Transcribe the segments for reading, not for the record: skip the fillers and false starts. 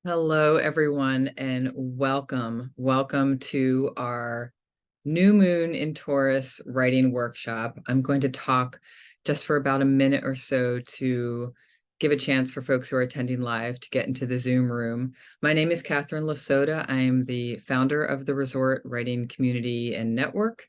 Hello, everyone, and welcome. Welcome to our New Moon in Taurus writing workshop. I'm going to talk just for about a minute or so to give a chance for folks who are attending live to get into the Zoom room. My name is Catherine LaSota. I am the founder of the Resort Writing Community and Network.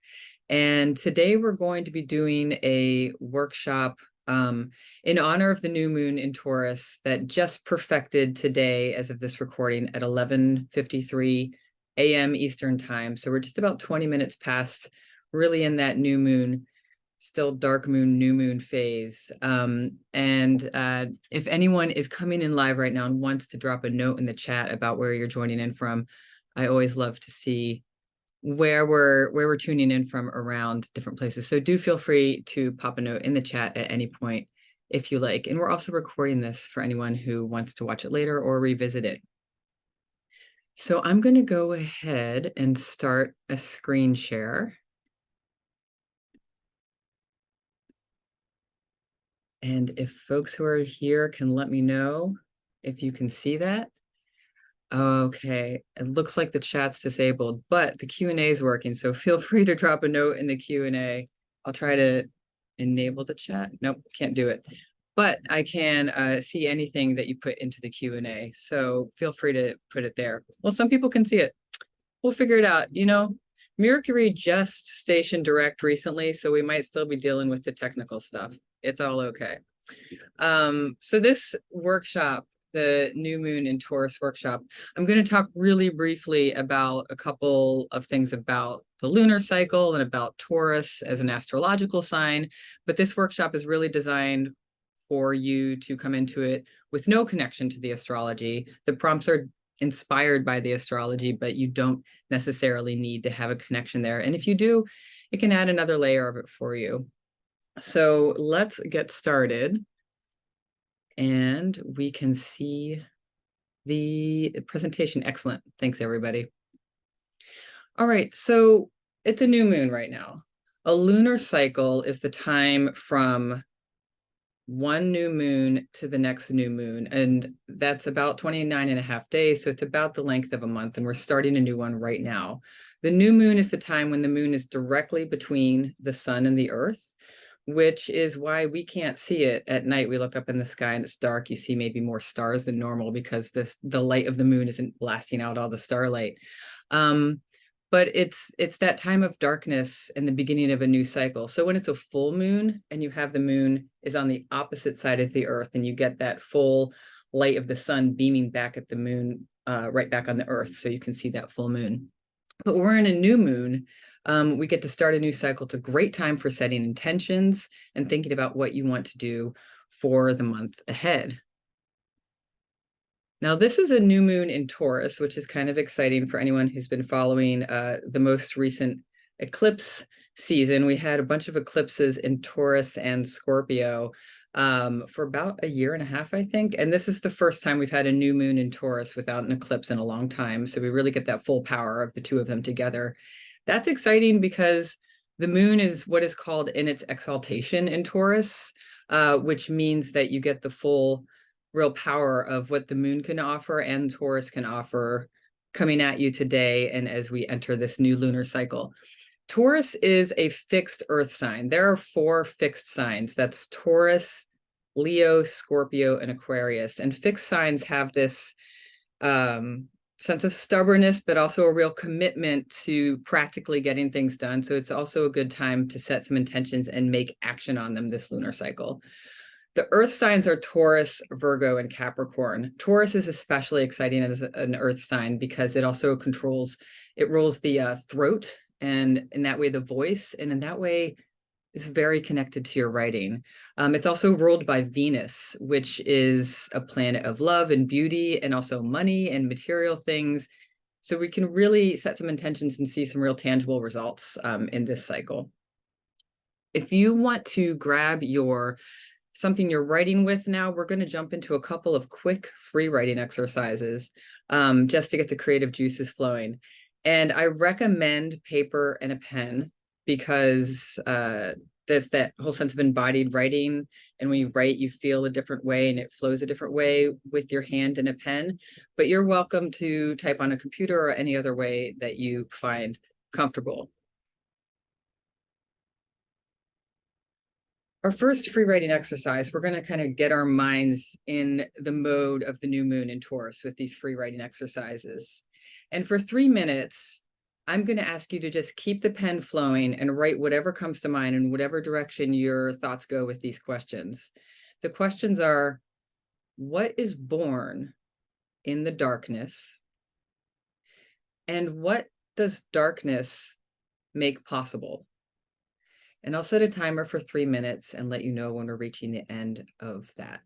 And today we're going to be doing a workshop in honor of the new moon in Taurus that just perfected today as of this recording at 11:53 a.m. Eastern time. So we're just about 20 minutes past, really in that new moon, still dark moon, new moon phase. If anyone is coming in live right now and wants to drop a note in the chat about where you're joining in from, I always love to see where we're tuning in from around different places. So do feel free to pop a note in the chat at any point if you like. And we're also recording this for anyone who wants to watch it later or revisit it. So I'm going to go ahead and start a screen share. And if folks who are here can let me know if you can see that. Okay, it looks like the chat's disabled, but the Q&A is working, so feel free to drop a note in the Q&A. I'll try to enable the chat. Nope, can't do it. But I can see anything that you put into the Q&A, so feel free to put it there. Well, some people can see it. We'll figure it out. You know, Mercury just stationed direct recently, so we might still be dealing with the technical stuff. It's all okay. So this workshop, the New Moon in Taurus workshop, I'm going to talk really briefly about a couple of things about the lunar cycle and about Taurus as an astrological sign. But this workshop is really designed for you to come into it with no connection to the astrology. The prompts are inspired by the astrology, but you don't necessarily need to have a connection there. And if you do, it can add another layer of it for you. So let's get started. And we can see the presentation. Excellent. Thanks, everybody. All right, so it's a new moon right now. A lunar cycle is the time from one new moon to the next new moon, and that's about 29 and a half days, so it's about the length of a month, and we're starting a new one right now. The new moon is the time when the moon is directly between the sun and the earth, which is why we can't see it at night. We look up in the sky and it's dark. You see maybe more stars than normal because the light of the moon isn't blasting out all the starlight. But it's that time of darkness and the beginning of a new cycle. So when it's a full moon and you have the moon is on the opposite side of the earth and you get that full light of the sun beaming back at the moon, right back on the earth, so you can see that full moon. But we're in a new moon. We get to start a new cycle. It's a great time for setting intentions and thinking about what you want to do for the month ahead. Now, this is a new moon in Taurus, which is kind of exciting for anyone who's been following the most recent eclipse season. We had a bunch of eclipses in Taurus and Scorpio for about a year and a half, I think. And this is the first time we've had a new moon in Taurus without an eclipse in a long time. So we really get that full power of the two of them together. That's exciting because the moon is what is called in its exaltation in Taurus, which means that you get the full real power of what the moon can offer and Taurus can offer coming at you today and as we enter this new lunar cycle. Taurus is a fixed earth sign. There are 4 fixed signs. That's Taurus, Leo, Scorpio, and Aquarius. And fixed signs have this sense of stubbornness, but also a real commitment to practically getting things done. So it's also a good time to set some intentions and make action on them this lunar cycle. The earth signs are Taurus, Virgo, and Capricorn. Taurus is especially exciting as an earth sign because it also rules the throat, and in that way the voice, and in that way is very connected to your writing. It's also ruled by Venus, which is a planet of love and beauty and also money and material things. So we can really set some intentions and see some real tangible results in this cycle. If you want to grab something you're writing with now, we're going to jump into a couple of quick free writing exercises just to get the creative juices flowing. And I recommend paper and a pen because there's that whole sense of embodied writing. And when you write, you feel a different way and it flows a different way with your hand and a pen. But you're welcome to type on a computer or any other way that you find comfortable. Our first free writing exercise, we're going to kind of get our minds in the mode of the new moon in Taurus with these free writing exercises. And for 3 minutes, I'm going to ask you to just keep the pen flowing and write whatever comes to mind in whatever direction your thoughts go with these questions. The questions are, what is born in the darkness? And what does darkness make possible? And I'll set a timer for 3 minutes and let you know when we're reaching the end of that.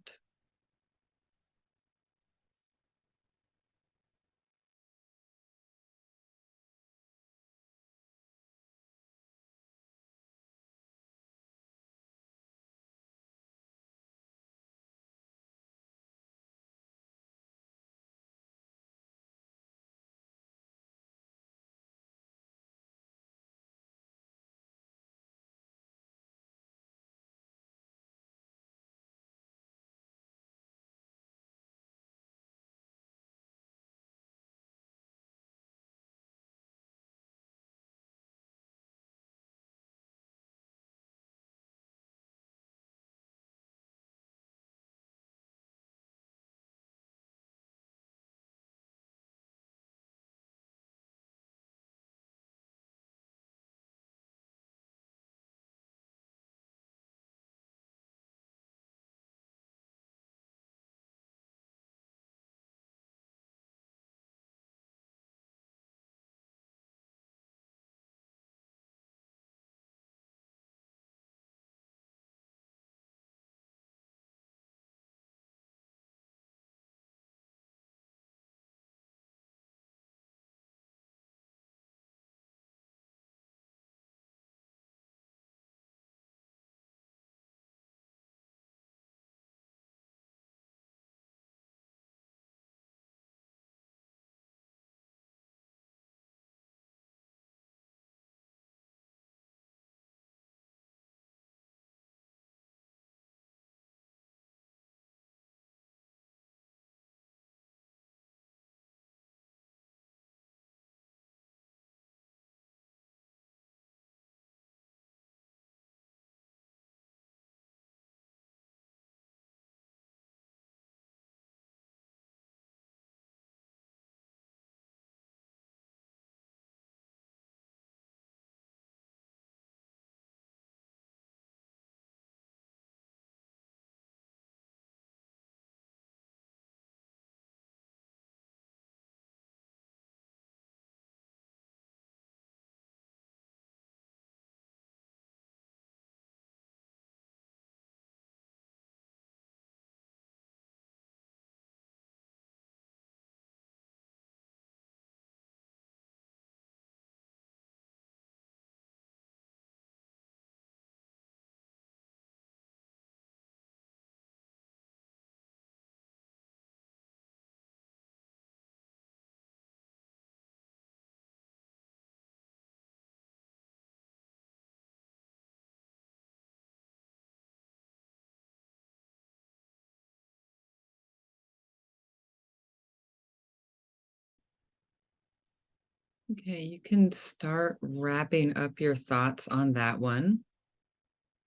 Okay, you can start wrapping up your thoughts on that one.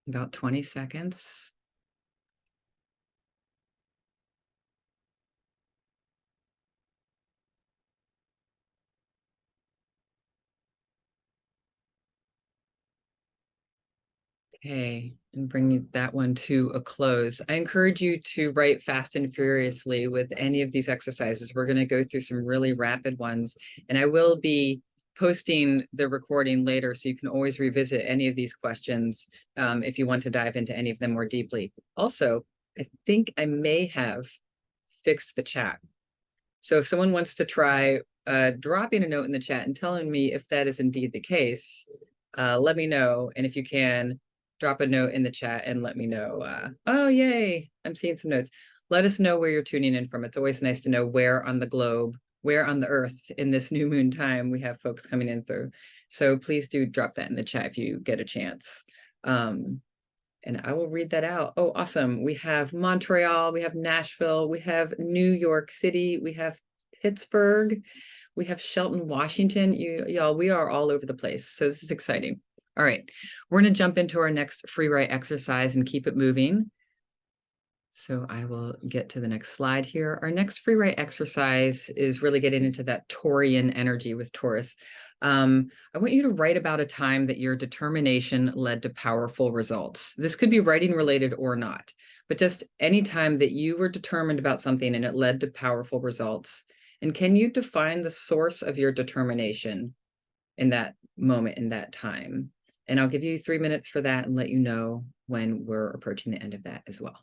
About 20 seconds. Okay, and bring that one to a close. I encourage you to write fast and furiously with any of these exercises. We're going to go through some really rapid ones, and I will be posting the recording later, so you can always revisit any of these questions if you want to dive into any of them more deeply. Also, I think I may have fixed the chat. So if someone wants to try dropping a note in the chat and telling me if that is indeed the case, let me know. And if you can, drop a note in the chat and let me know. Oh, yay, I'm seeing some notes. Let us know where you're tuning in from. It's always nice to know where on the globe, where on the earth in this new moon time we have folks coming in through. So please do drop that in the chat if you get a chance. And I will read that out. Oh, awesome. We have Montreal, we have Nashville, we have New York City, we have Pittsburgh, we have Shelton, Washington. Y'all, we are all over the place. So this is exciting. All right, we're going to jump into our next free write exercise and keep it moving. So I will get to the next slide here. Our next free write exercise is really getting into that Taurian energy with Taurus. I want you to write about a time that your determination led to powerful results. This could be writing related or not, but just any time that you were determined about something and it led to powerful results. And can you define the source of your determination in that moment, in that time? And I'll give you 3 minutes for that and let you know when we're approaching the end of that as well.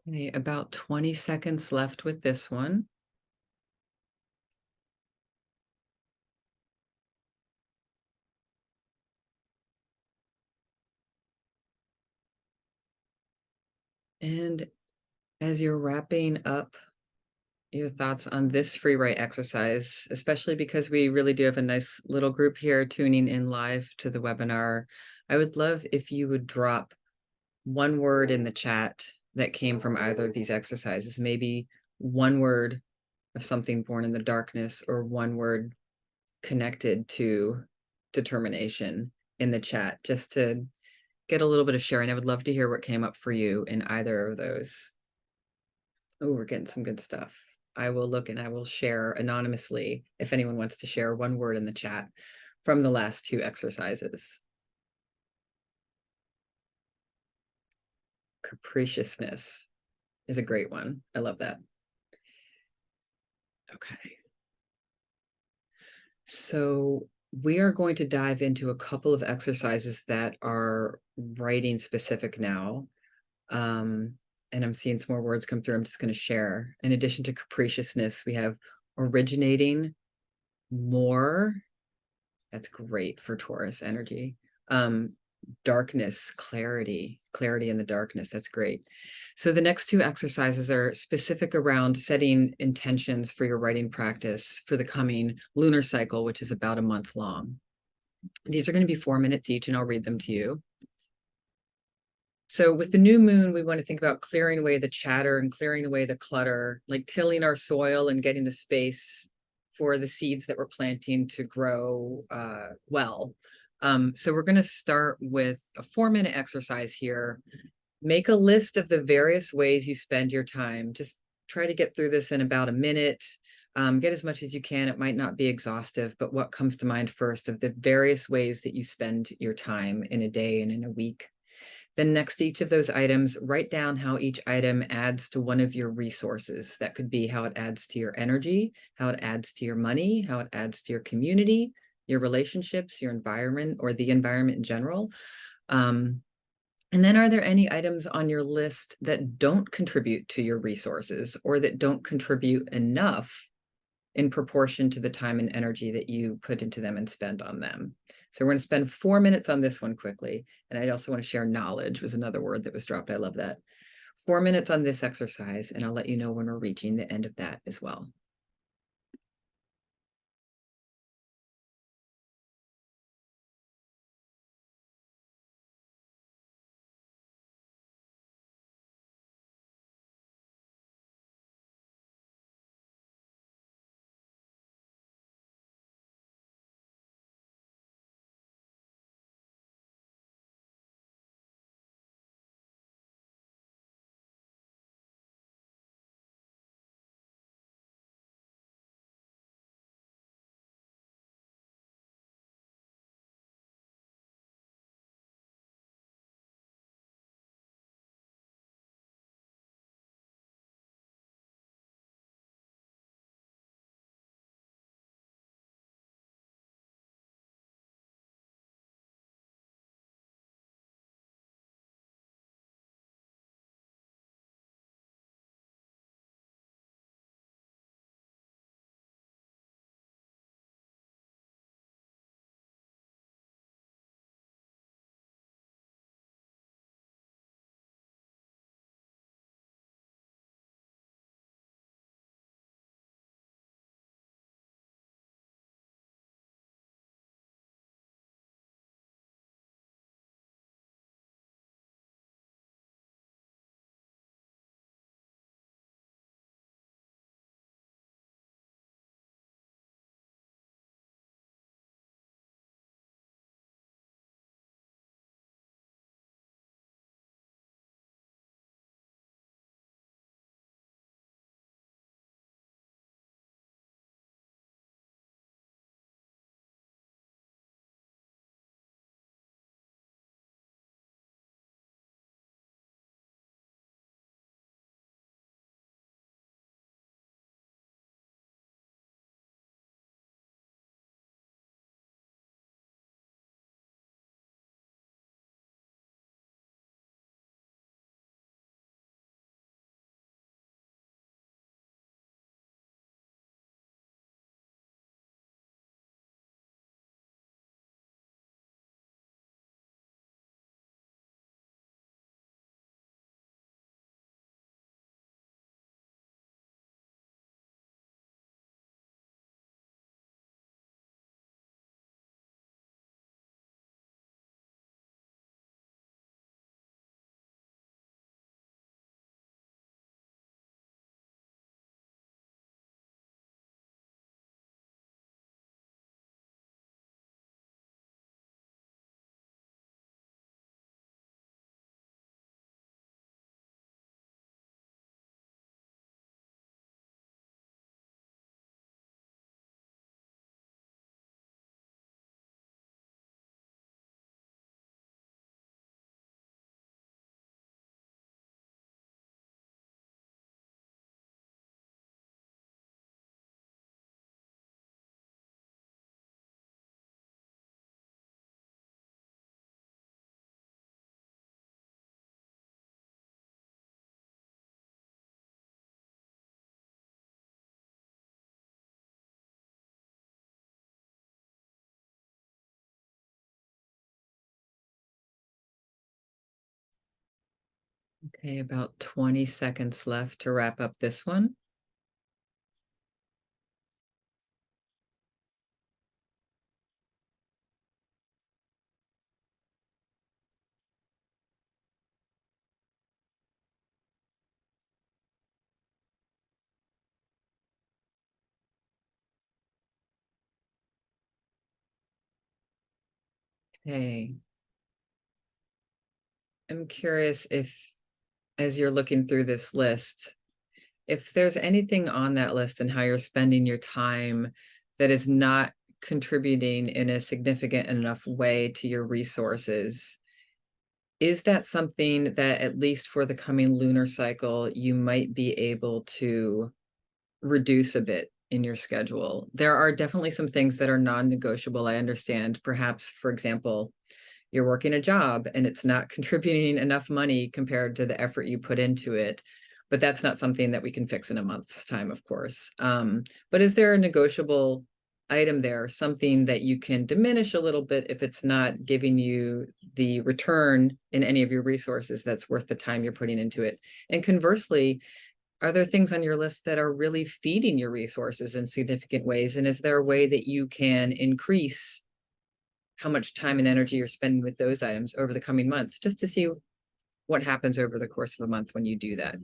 Okay, about 20 seconds left with this one. And as you're wrapping up your thoughts on this free write exercise, especially because we really do have a nice little group here tuning in live to the webinar, I would love if you would drop one word in the chat that came from either of these exercises, maybe one word of something born in the darkness or one word connected to determination in the chat, just to get a little bit of sharing. I would love to hear what came up for you in either of those. Oh, we're getting some good stuff. I will look and I will share anonymously if anyone wants to share one word in the chat from the last two exercises. Capriciousness is a great one. I love that. Okay. So we are going to dive into a couple of exercises that are writing specific now. And I'm seeing some more words come through. I'm just going to share. In addition to capriciousness, we have originating more. That's great for Taurus energy. Darkness, clarity in the darkness. That's great. So the next two exercises are specific around setting intentions for your writing practice for the coming lunar cycle, which is about a month long. These are going to be 4 minutes each, and I'll read them to you. So with the new moon, we want to think about clearing away the chatter and clearing away the clutter, like tilling our soil and getting the space for the seeds that we're planting to grow well. So we're going to start with a 4-minute exercise here. Make a list of the various ways you spend your time. Just try to get through this in about a minute. Get as much as you can. It might not be exhaustive, but what comes to mind first of the various ways that you spend your time in a day and in a week. Then next to each of those items, write down how each item adds to one of your resources. That could be how it adds to your energy, how it adds to your money, how it adds to your community, your relationships, your environment, or the environment in general. And then are there any items on your list that don't contribute to your resources or that don't contribute enough in proportion to the time and energy that you put into them and spend on them? So we're going to spend 4 minutes on this one quickly. And I also want to share knowledge was another word that was dropped. I love that. 4 minutes on this exercise, and I'll let you know when we're reaching the end of that as well. Okay, about 20 seconds left to wrap up this one. Okay. I'm curious if, as you're looking through this list, if there's anything on that list and how you're spending your time that is not contributing in a significant enough way to your resources, is that something that, at least for the coming lunar cycle, you might be able to reduce a bit in your schedule? There are definitely some things that are non-negotiable, I understand. Perhaps, for example, you're working a job and it's not contributing enough money compared to the effort you put into it. But that's not something that we can fix in a month's time, of course. But is there a negotiable item there, something that you can diminish a little bit if it's not giving you the return in any of your resources that's worth the time you're putting into it? And conversely, are there things on your list that are really feeding your resources in significant ways? And is there a way that you can increase how much time and energy you're spending with those items over the coming months, just to see what happens over the course of a month when you do that?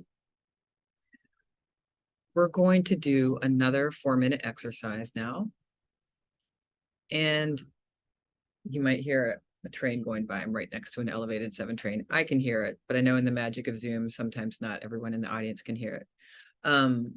We're going to do another 4-minute exercise now. And you might hear a train going by. I'm right next to an elevated 7 train. I can hear it, but I know in the magic of Zoom, sometimes not everyone in the audience can hear it. Um,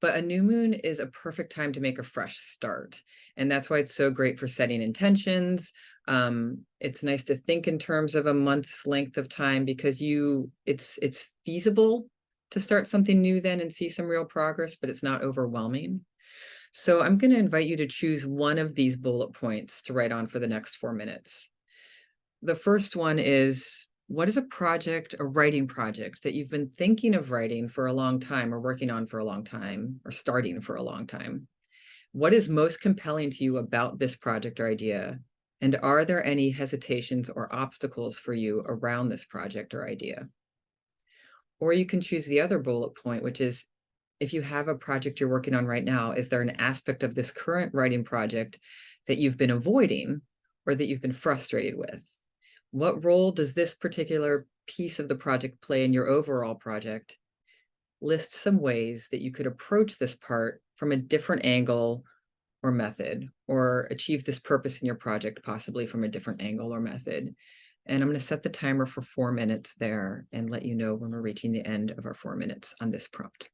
But a new moon is a perfect time to make a fresh start. And that's why it's so great for setting intentions. It's nice to think in terms of a month's length of time, because it's feasible to start something new then and see some real progress, but it's not overwhelming. So I'm going to invite you to choose one of these bullet points to write on for the next 4 minutes. The first one is, what is a writing project that you've been thinking of writing for a long time, or working on for a long time, or starting for a long time? What is most compelling to you about this project or idea? And are there any hesitations or obstacles for you around this project or idea? Or you can choose the other bullet point, which is, if you have a project you're working on right now, is there an aspect of this current writing project that you've been avoiding or that you've been frustrated with? What role does this particular piece of the project play in your overall project? List some ways that you could approach this part from a different angle or method, or achieve this purpose in your project possibly from a different angle or method. And I'm going to set the timer for 4 minutes there and let you know when we're reaching the end of our 4 minutes on this prompt.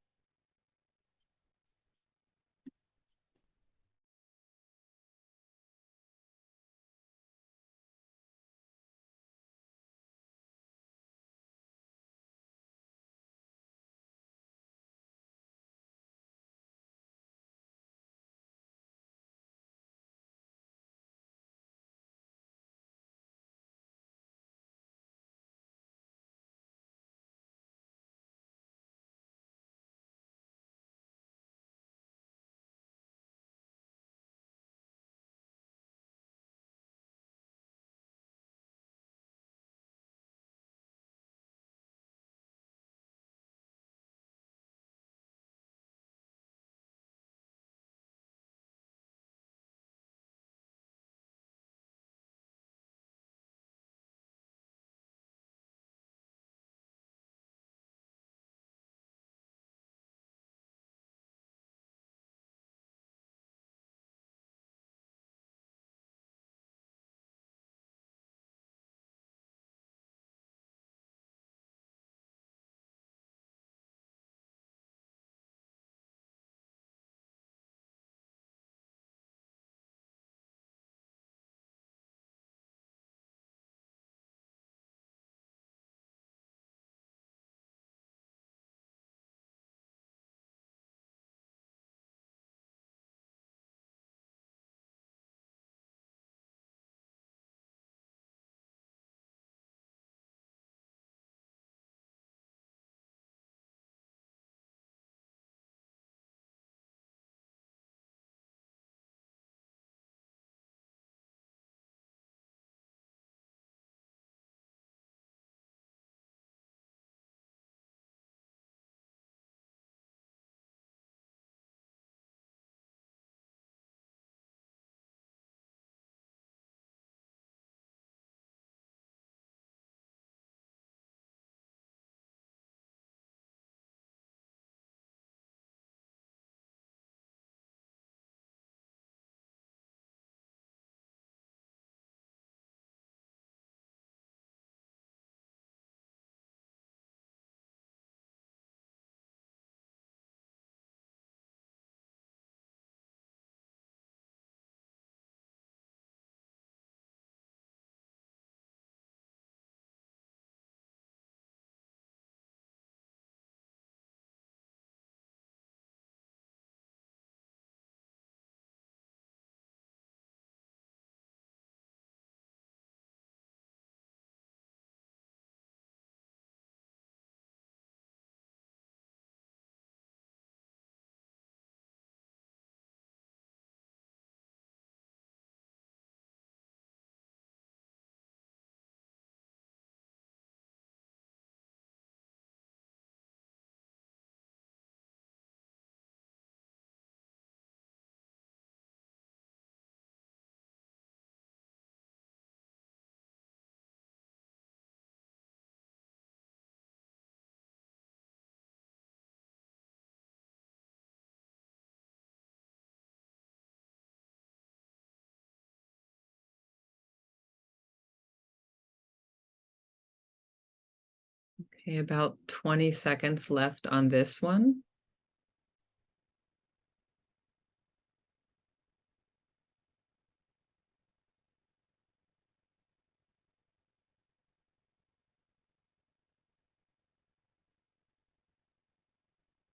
Okay, about 20 seconds left on this one.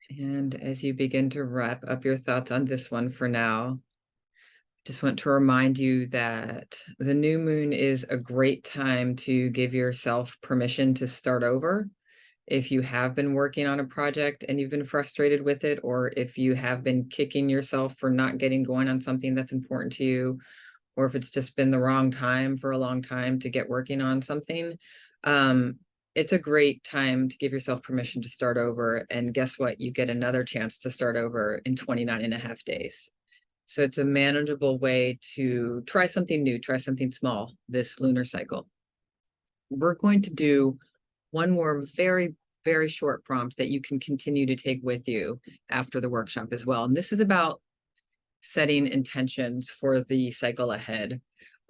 And as you begin to wrap up your thoughts on this one for now, just want to remind you that the new moon is a great time to give yourself permission to start over. If you have been working on a project and you've been frustrated with it, or if you have been kicking yourself for not getting going on something that's important to you, or if it's just been the wrong time for a long time to get working on something, um, it's a great time to give yourself permission to start over. And guess what? You get another chance to start over in 29 and a half days. So it's a manageable way to try something new, try something small this lunar cycle. We're going to do one more very, very short prompt that you can continue to take with you after the workshop as well. And this is about setting intentions for the cycle ahead.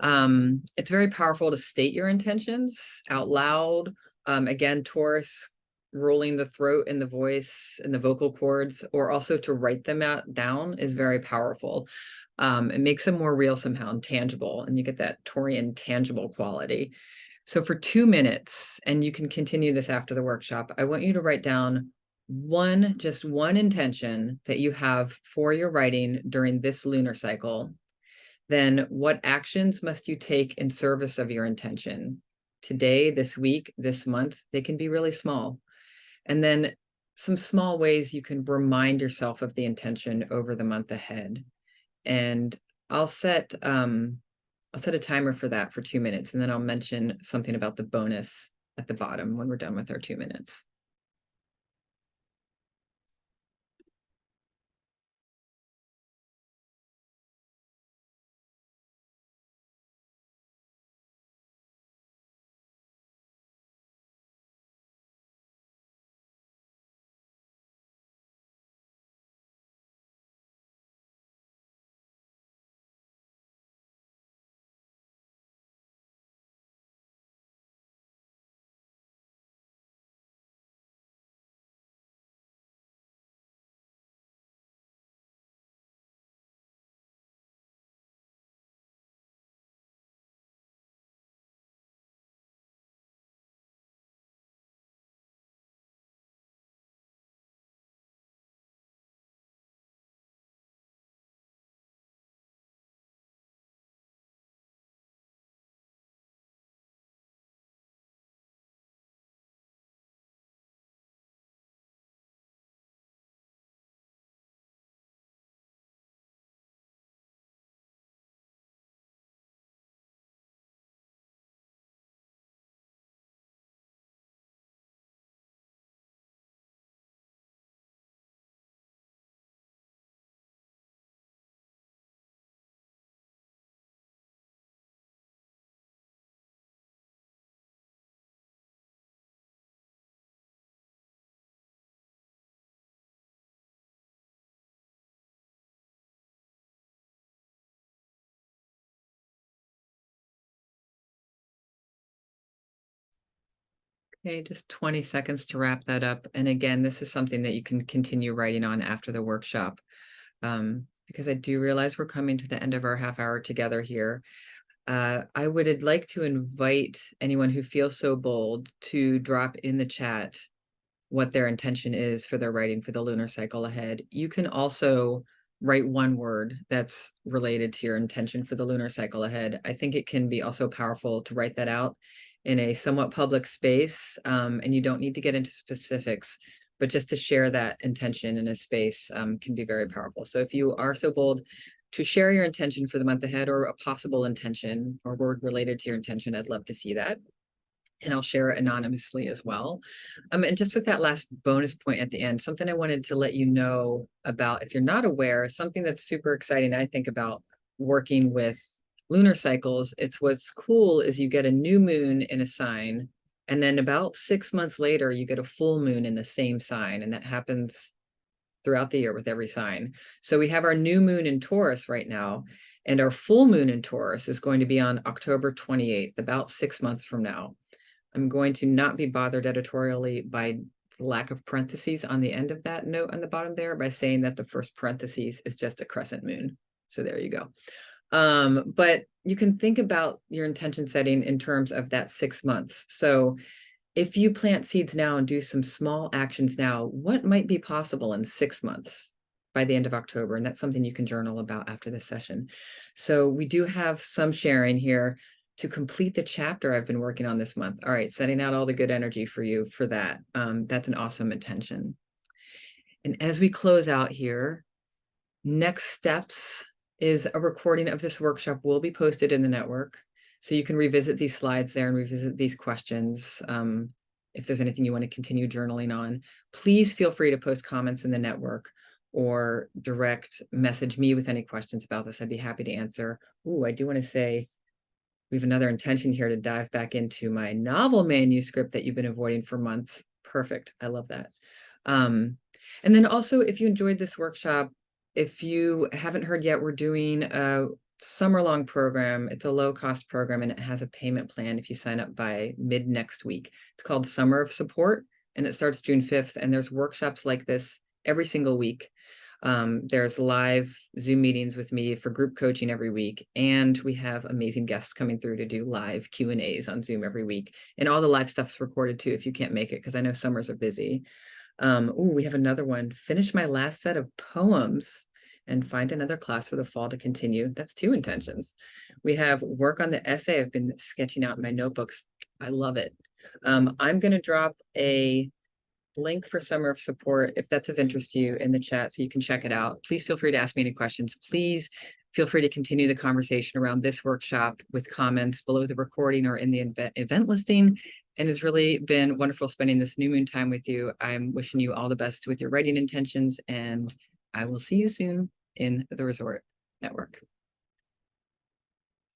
It's very powerful to state your intentions out loud. Again, Taurus, rolling the throat and the voice and the vocal cords, or also to write them out down is very powerful. It makes them more real somehow and tangible, and you get that Taurian tangible quality. So for 2 minutes, and you can continue this after the workshop, I want you to write down just one intention that you have for your writing during this lunar cycle. Then what actions must you take in service of your intention? Today, this week, this month, they can be really small. And then some small ways you can remind yourself of the intention over the month ahead. And I'll set a timer for that for 2 minutes, and then I'll mention something about the bonus at the bottom when we're done with our 2 minutes. Okay, just 20 seconds to wrap that up. And again, this is something that you can continue writing on after the workshop, because I do realize we're coming to the end of our half hour together here. I would like to invite anyone who feels so bold to drop in the chat what their intention is for their writing for the lunar cycle ahead. You can also write one word that's related to your intention for the lunar cycle ahead. I think it can be also powerful to write that out in a somewhat public space, and you don't need to get into specifics, but just to share that intention in a space can be very powerful. So if you are so bold to share your intention for the month ahead, or a possible intention or word related to your intention, I'd love to see that. And I'll share it anonymously as well. And just with that last bonus point at the end, something I wanted to let you know about, if you're not aware, something that's super exciting, I think, about working with lunar cycles. It's what's cool is you get a new moon in a sign, and then about 6 months later, you get a full moon in the same sign. And that happens throughout the year with every sign. So we have our new moon in Taurus right now, and our full moon in Taurus is going to be on October 28th, about 6 months from now. I'm going to not be bothered editorially by the lack of parentheses on the end of that note on the bottom there by saying that the first parentheses is just a crescent moon. So there you go. But you can think about your intention setting in terms of that 6 months. So if you plant seeds now and do some small actions now, what might be possible in 6 months by the end of October? And that's something you can journal about after this session. So we do have some sharing here to complete the chapter I've been working on this month. All right, setting out all the good energy for you for that. That's an awesome intention. And as we close out here, next steps is a recording of this workshop will be posted in the network. So you can revisit these slides there and revisit these questions. If there's anything you want to continue journaling on, please feel free to post comments in the network or direct message me with any questions about this. I'd be happy to answer. Ooh, I do want to say we have another intention here to dive back into my novel manuscript that you've been avoiding for months. Perfect. I love that. And then also, if you enjoyed this workshop, if you haven't heard yet, we're doing a summer-long program. It's a low-cost program, and it has a payment plan if you sign up by mid next week. It's called Summer of Support, and it starts June 5th, and there's workshops like this every single week. There's live Zoom meetings with me for group coaching every week, and we have amazing guests coming through to do live Q&As on Zoom every week. And all the live stuff's recorded too if you can't make it, because I know summers are busy. We have another one. Finish my last set of poems and find another class for the fall to continue. That's 2 intentions. We have work on the essay I've been sketching out in my notebooks. I love it. I'm going to drop a link for Summer of Support if that's of interest to you in the chat so you can check it out. Please feel free to ask me any questions. Please feel free to continue the conversation around this workshop with comments below the recording or in the event listing. And it's really been wonderful spending this new moon time with you. I'm wishing you all the best with your writing intentions, and I will see you soon in the Resort Network.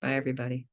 Bye, everybody.